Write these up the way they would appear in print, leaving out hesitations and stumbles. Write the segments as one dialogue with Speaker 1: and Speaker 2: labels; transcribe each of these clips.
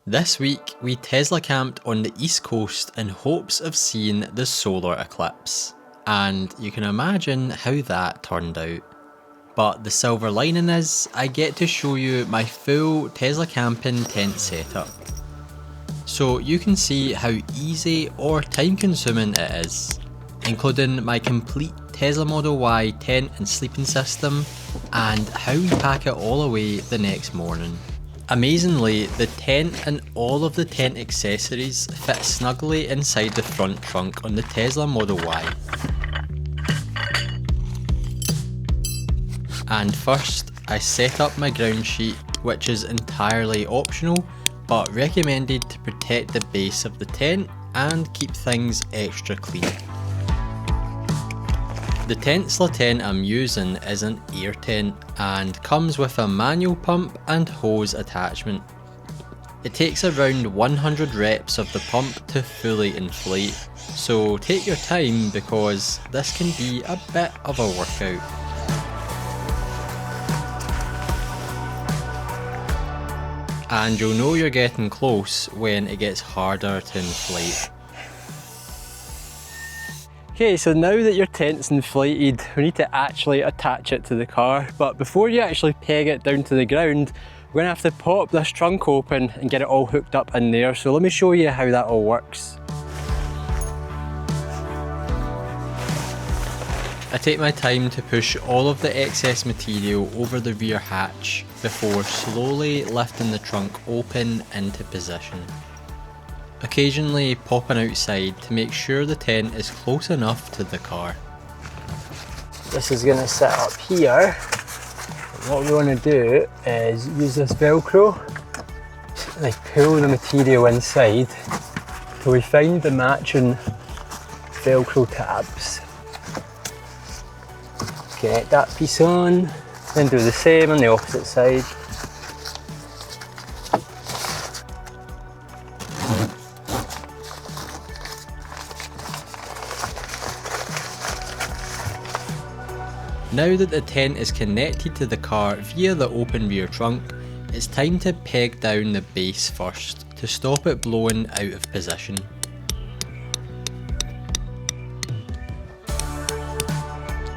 Speaker 1: This week, we Tesla camped on the East Coast in hopes of seeing the solar eclipse, and you can imagine how that turned out. But the silver lining is, I get to show you my full Tesla camping tent setup. So you can see how easy or time consuming it is, including my complete Tesla Model Y tent and sleeping system, and how we pack it all away the next morning. Amazingly, the tent and all of the tent accessories fit snugly inside the front trunk on the Tesla Model Y. And first, I set up my ground sheet, which is entirely optional, but recommended to protect the base of the tent and keep things extra clean. The Tentsla tent I'm using is an air tent and comes with a manual pump and hose attachment. It takes around 100 reps of the pump to fully inflate, so take your time because this can be a bit of a workout. And you'll know you're getting close when it gets harder to inflate. Okay, so now that your tent's inflated, we need to actually attach it to the car, but before you actually peg it down to the ground, we're going to have to pop this trunk open and get it all hooked up in there, so let me show you how that all works. I take my time to push all of the excess material over the rear hatch before slowly lifting the trunk open into position. Occasionally popping outside to make sure the tent is close enough to the car.
Speaker 2: This is going to sit up here. What we want to do is use this Velcro, like pull the material inside till we find the matching Velcro tabs. Connect that piece on, then do the same on the opposite side.
Speaker 1: Now that the tent is connected to the car via the open rear trunk, it's time to peg down the base first to stop it blowing out of position.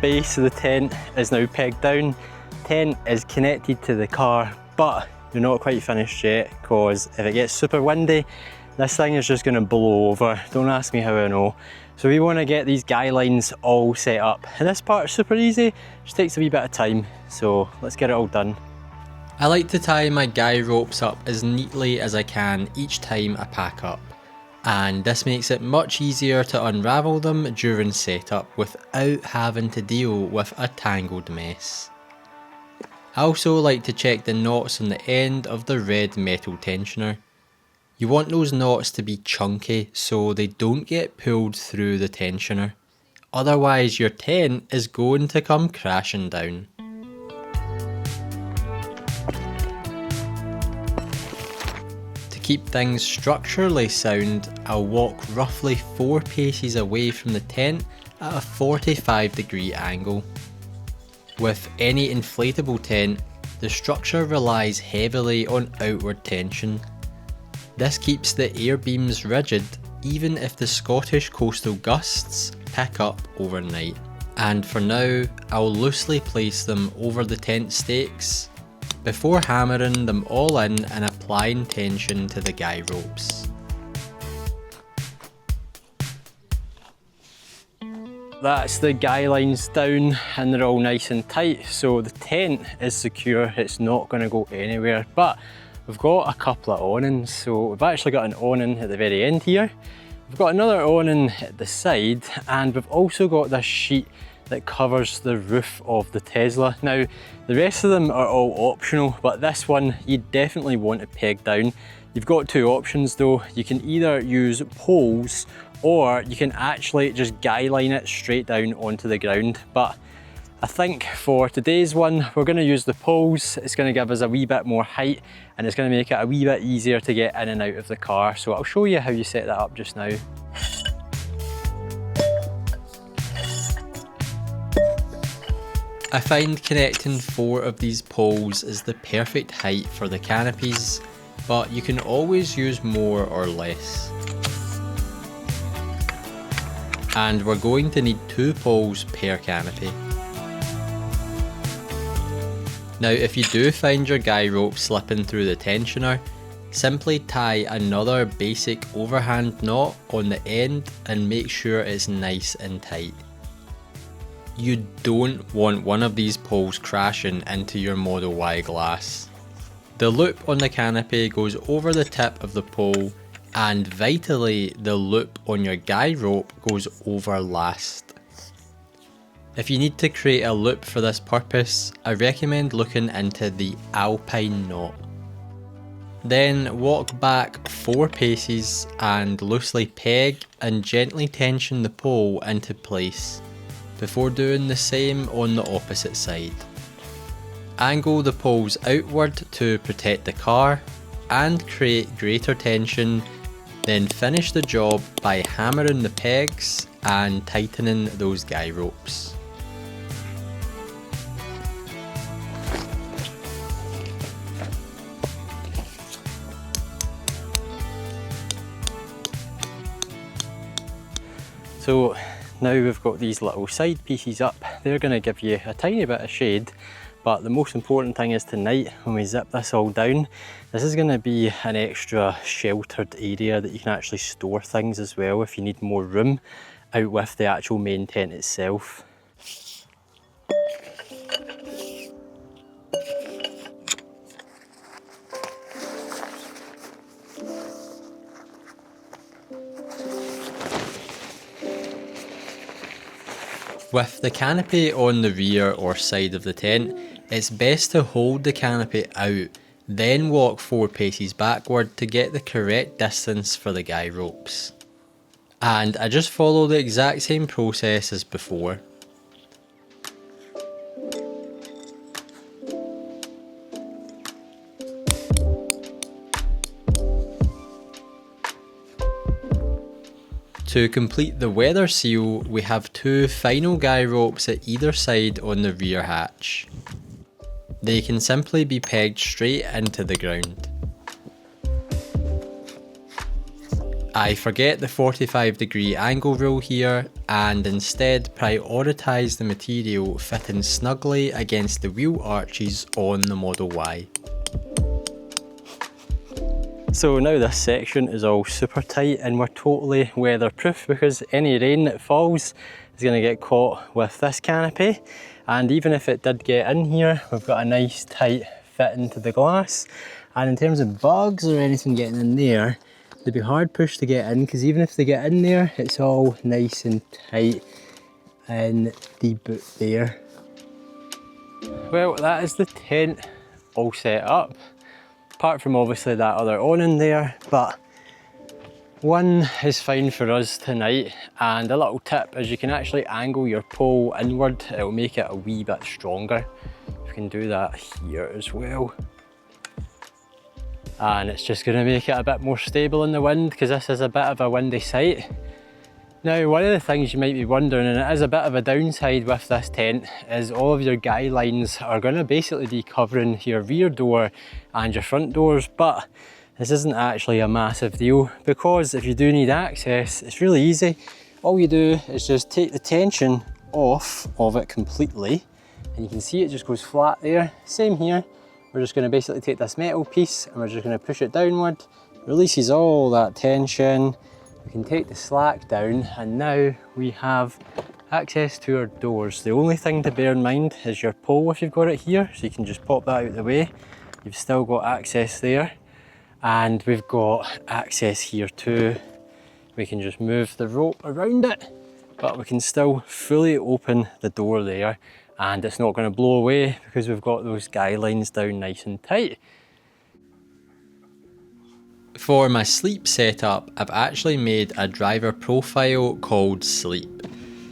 Speaker 2: Base of the tent is now pegged down. Tent is connected to the car, but you're not quite finished yet because if it gets super windy, this thing is just going to blow over. Don't ask me how I know. So we want to get these guy lines all set up. And this part's super easy, just takes a wee bit of time. So let's get it all done.
Speaker 1: I like to tie my guy ropes up as neatly as I can each time I pack up. And this makes it much easier to unravel them during setup without having to deal with a tangled mess. I also like to check the knots on the end of the red metal tensioner. You want those knots to be chunky so they don't get pulled through the tensioner. Otherwise your tent is going to come crashing down. To keep things structurally sound, I'll walk roughly 4 paces away from the tent at a 45-degree angle. With any inflatable tent, the structure relies heavily on outward tension. This keeps the air beams rigid even if the Scottish coastal gusts pick up overnight. And for now, I'll loosely place them over the tent stakes before hammering them all in and applying tension to the guy ropes.
Speaker 2: That's the guy lines down and they're all nice and tight, so the tent is secure, it's not going to go anywhere. But we've got a couple of awnings, so we've actually got an awning at the very end here. We've got another awning at the side, and we've also got this sheet that covers the roof of the Tesla. Now, the rest of them are all optional, but this one you definitely want to peg down. You've got two options though. You can either use poles or you can actually just guy line it straight down onto the ground. But I think for today's one, we're going to use the poles. It's going to give us a wee bit more height and it's going to make it a wee bit easier to get in and out of the car. So I'll show you how you set that up just now.
Speaker 1: I find connecting 4 of these poles is the perfect height for the canopies. but you can always use more or less. And we're going to need 2 poles per canopy. Now if you do find your guy rope slipping through the tensioner, simply tie another basic overhand knot on the end and make sure it's nice and tight. You don't want one of these poles crashing into your Model Y glass. The loop on the canopy goes over the tip of the pole, and vitally the loop on your guy rope goes over last. If you need to create a loop for this purpose, I recommend looking into the Alpine knot. Then walk back 4 paces and loosely peg and gently tension the pole into place, before doing the same on the opposite side. Angle the poles outward to protect the car and create greater tension, then finish the job by hammering the pegs and tightening those guy ropes.
Speaker 2: So now we've got these little side pieces up, they're going to give you a tiny bit of shade, but the most important thing is tonight when we zip this all down, this is going to be an extra sheltered area that you can actually store things as well if you need more room out with the actual main tent itself.
Speaker 1: With the canopy on the rear or side of the tent, it's best to hold the canopy out, then walk 4 paces backward to get the correct distance for the guy ropes. And I just follow the exact same process as before. To complete the weather seal, we have 2 final guy ropes at either side on the rear hatch. They can simply be pegged straight into the ground. I forget the 45-degree angle rule here and instead prioritise the material fitting snugly against the wheel arches on the Model Y.
Speaker 2: So now this section is all super tight and we're totally weatherproof because any rain that falls is going to get caught with this canopy, and even if it did get in here, we've got a nice tight fit into the glass. And in terms of bugs or anything getting in there, they'd be hard pushed to get in because even if they get in there, it's all nice and tight in the boot there. Well, that is the tent all set up. Apart from obviously that other awning there, but one is fine for us tonight. And a little tip is you can actually angle your pole inward, it'll make it a wee bit stronger. You can do that here as well. And it's just going to make it a bit more stable in the wind because this is a bit of a windy site. Now, one of the things you might be wondering, and it is a bit of a downside with this tent, is all of your guy lines are going to basically be covering your rear door and your front doors, but this isn't actually a massive deal because if you do need access, it's really easy. All you do is just take the tension off of it completely, and you can see it just goes flat there. Same here, we're just going to basically take this metal piece and we're just going to push it downward, releases all that tension. We can take the slack down and now we have access to our doors. The only thing to bear in mind is your pole if you've got it here, so you can just pop that out of the way. You've still got access there, and we've got access here too. We can just move the rope around it, but we can still fully open the door there and it's not going to blow away because we've got those guy lines down nice and tight.
Speaker 1: For my sleep setup, I've actually made a driver profile called Sleep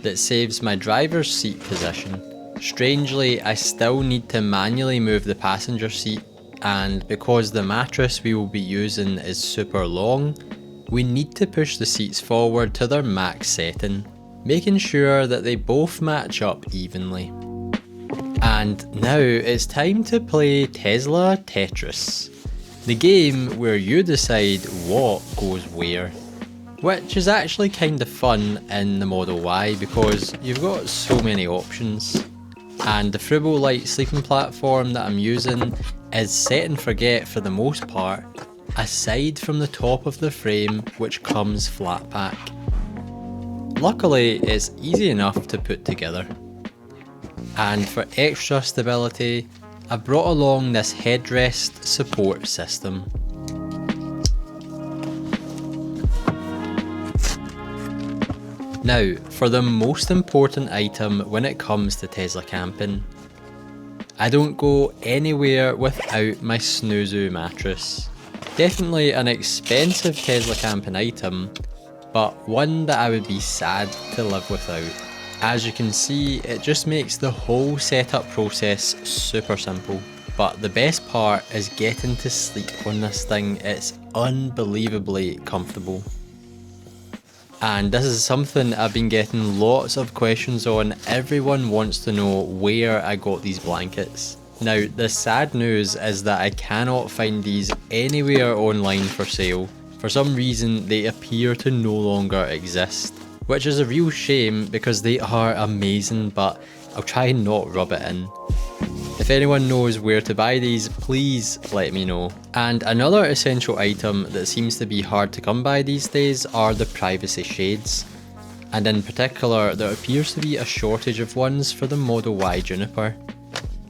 Speaker 1: that saves my driver's seat position. Strangely, I still need to manually move the passenger seat, and because the mattress we will be using is super long, we need to push the seats forward to their max setting, making sure that they both match up evenly. And now it's time to play Tesla Tetris. The game where you decide what goes where. Which is actually kind of fun in the Model Y because you've got so many options. And the Fruble Lite sleeping platform that I'm using is set and forget for the most part, aside from the top of the frame which comes flat pack. Luckily it's easy enough to put together. And for extra stability, I've brought along this headrest support system. Now, for the most important item when it comes to Tentsla camping, I don't go anywhere without my Snuuzu mattress. Definitely an expensive Tentsla camping item, but one that I would be sad to live without. As you can see, it just makes the whole setup process super simple. But the best part is getting to sleep on this thing. It's unbelievably comfortable. And this is something I've been getting lots of questions on. Everyone wants to know where I got these blankets. Now, the sad news is that I cannot find these anywhere online for sale. For some reason, they appear to no longer exist. Which is a real shame because they are amazing, but I'll try and not rub it in. If anyone knows where to buy these, please let me know. And another essential item that seems to be hard to come by these days are the privacy shades. And in particular, there appears to be a shortage of ones for the Model Y Juniper.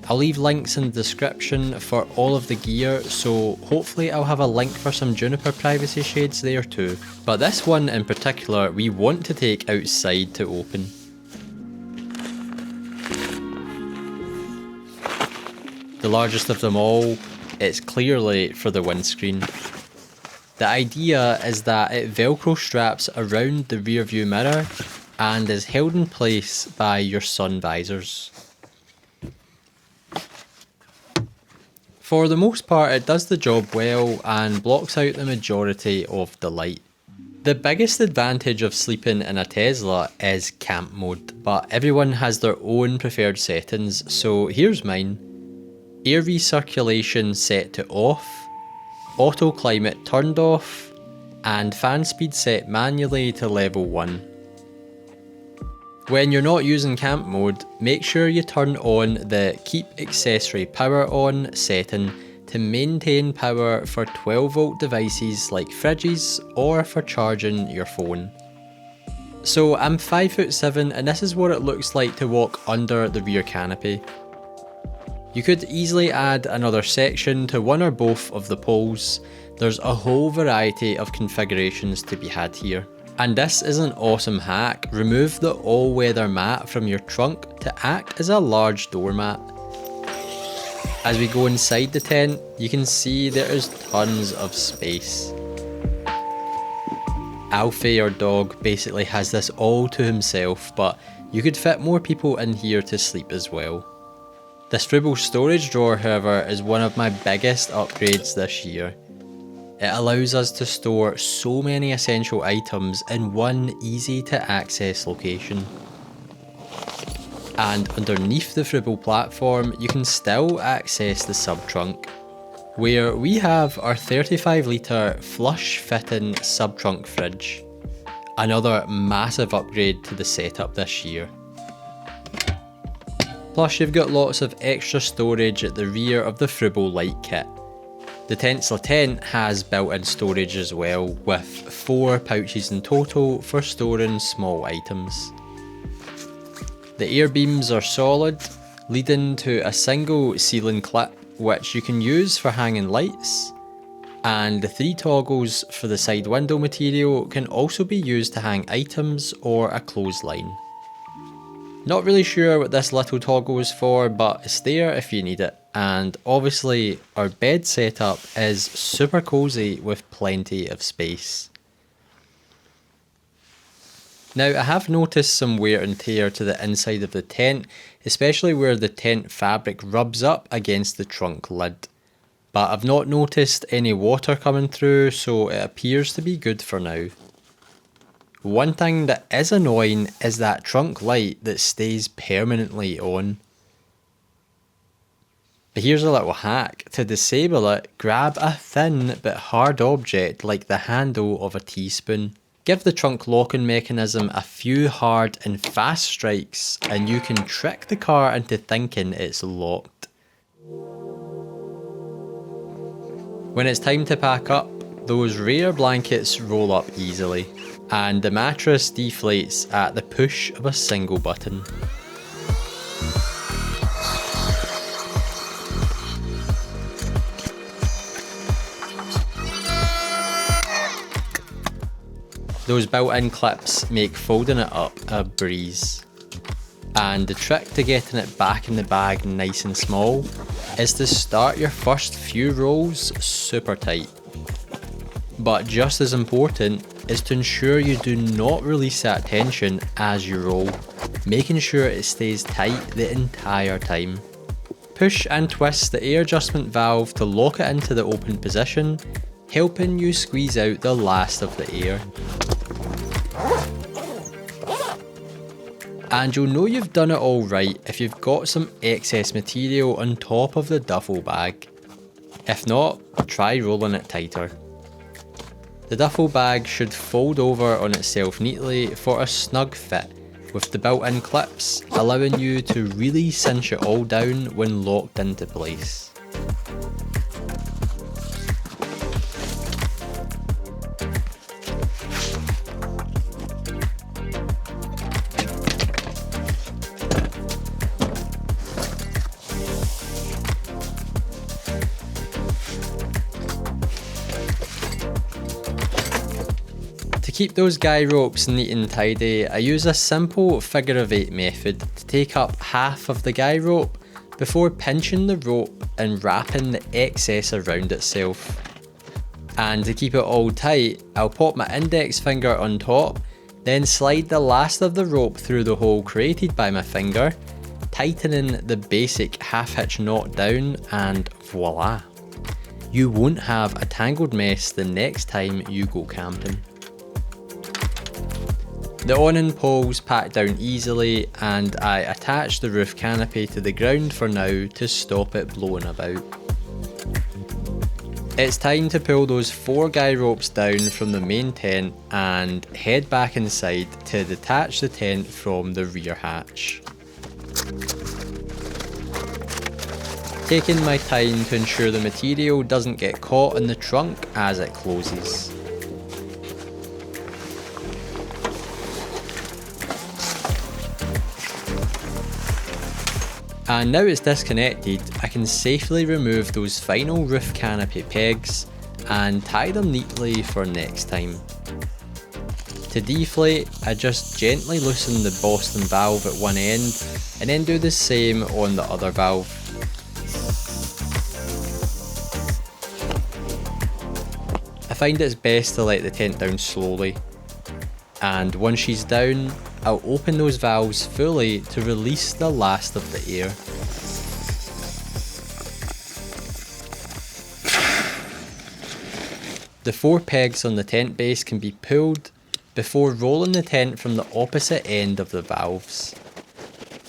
Speaker 1: I'll leave links in the description for all of the gear, so hopefully I'll have a link for some Juniper privacy shades there too. But this one in particular, we want to take outside to open. The largest of them all, it's clearly for the windscreen. The idea is that it velcro straps around the rear view mirror and is held in place by your sun visors. For the most part it does the job well and blocks out the majority of the light. The biggest advantage of sleeping in a Tentsla is camp mode, but everyone has their own preferred settings, so here's mine. Air recirculation set to off, auto climate turned off, and fan speed set manually to level 1. When you're not using camp mode, make sure you turn on the keep accessory power on setting to maintain power for 12 volt devices like fridges or for charging your phone. So I'm 5'7" and this is what it looks like to walk under the rear canopy. You could easily add another section to one or both of the poles. There's a whole variety of configurations to be had here. And this is an awesome hack. Remove the all-weather mat from your trunk to act as a large doormat. As we go inside the tent, you can see there is tons of space. Alfie, our dog, basically has this all to himself, but you could fit more people in here to sleep as well. This Fruble storage drawer, however, is one of my biggest upgrades this year. It allows us to store so many essential items in one easy to access location. And underneath the Fruble platform, you can still access the sub-trunk, where we have our 35 litre flush fitting sub-trunk fridge. Another massive upgrade to the setup this year. Plus you've got lots of extra storage at the rear of the Fruble Lite kit. The Tentsla tent has built-in storage as well, with 4 pouches in total for storing small items. The air beams are solid, leading to a single ceiling clip which you can use for hanging lights, and the 3 toggles for the side window material can also be used to hang items or a clothesline. Not really sure what this little toggle is for, but it's there if you need it. And obviously our bed setup is super cozy with plenty of space. Now I have noticed some wear and tear to the inside of the tent, especially where the tent fabric rubs up against the trunk lid. But I've not noticed any water coming through, so it appears to be good for now. One thing that is annoying is that trunk light that stays permanently on. But here's a little hack. To disable it, grab a thin but hard object like the handle of a teaspoon. Give the trunk locking mechanism a few hard and fast strikes and you can trick the car into thinking it's locked. When it's time to pack up, those rear blankets roll up easily and the mattress deflates at the push of a single button. Those built-in clips make folding it up a breeze. And the trick to getting it back in the bag nice and small is to start your first few rolls super tight. But just as important is to ensure you do not release that tension as you roll, making sure it stays tight the entire time. Push and twist the air adjustment valve to lock it into the open position, helping you squeeze out the last of the air. And you'll know you've done it all right if you've got some excess material on top of the duffel bag. If not, try rolling it tighter. The duffel bag should fold over on itself neatly for a snug fit, with the built-in clips allowing you to really cinch it all down when locked into place. To keep those guy ropes neat and tidy, I use a simple figure of 8 method to take up half of the guy rope before pinching the rope and wrapping the excess around itself. And to keep it all tight, I'll pop my index finger on top, then slide the last of the rope through the hole created by my finger, tightening the basic half hitch knot down, and voila! You won't have a tangled mess the next time you go camping. The awning poles pack down easily and I attach the roof canopy to the ground for now to stop it blowing about. It's time to pull those 4 guy ropes down from the main tent and head back inside to detach the tent from the rear hatch. Taking my time to ensure the material doesn't get caught in the trunk as it closes. And now it's disconnected, I can safely remove those final roof canopy pegs and tie them neatly for next time. To deflate, I just gently loosen the Boston valve at one end and then do the same on the other valve. I find it's best to let the tent down slowly, and once she's down, I'll open those valves fully to release the last of the air. The 4 pegs on the tent base can be pulled before rolling the tent from the opposite end of the valves.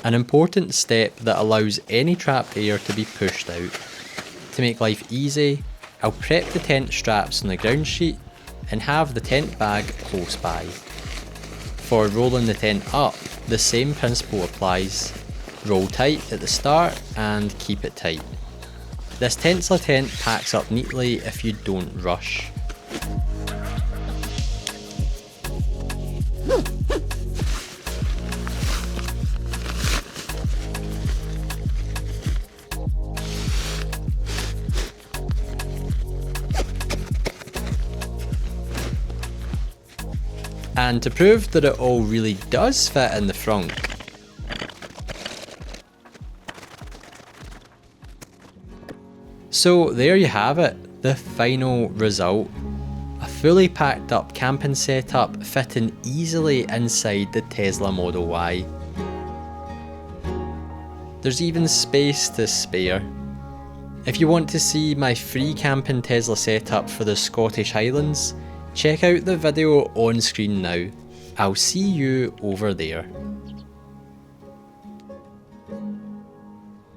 Speaker 1: An important step that allows any trapped air to be pushed out. To make life easy, I'll prep the tent straps on the ground sheet and have the tent bag close by. For rolling the tent up, the same principle applies. Roll tight at the start and keep it tight. This Tentsla tent packs up neatly if you don't rush. And to prove that it all really does fit in the Frunk, so there you have it, the final result. A fully packed up camping setup fitting easily inside the Tesla Model Y. There's even space to spare. If you want to see my free camping Tesla setup for the Scottish Highlands, check out the video on screen now. I'll see you over there.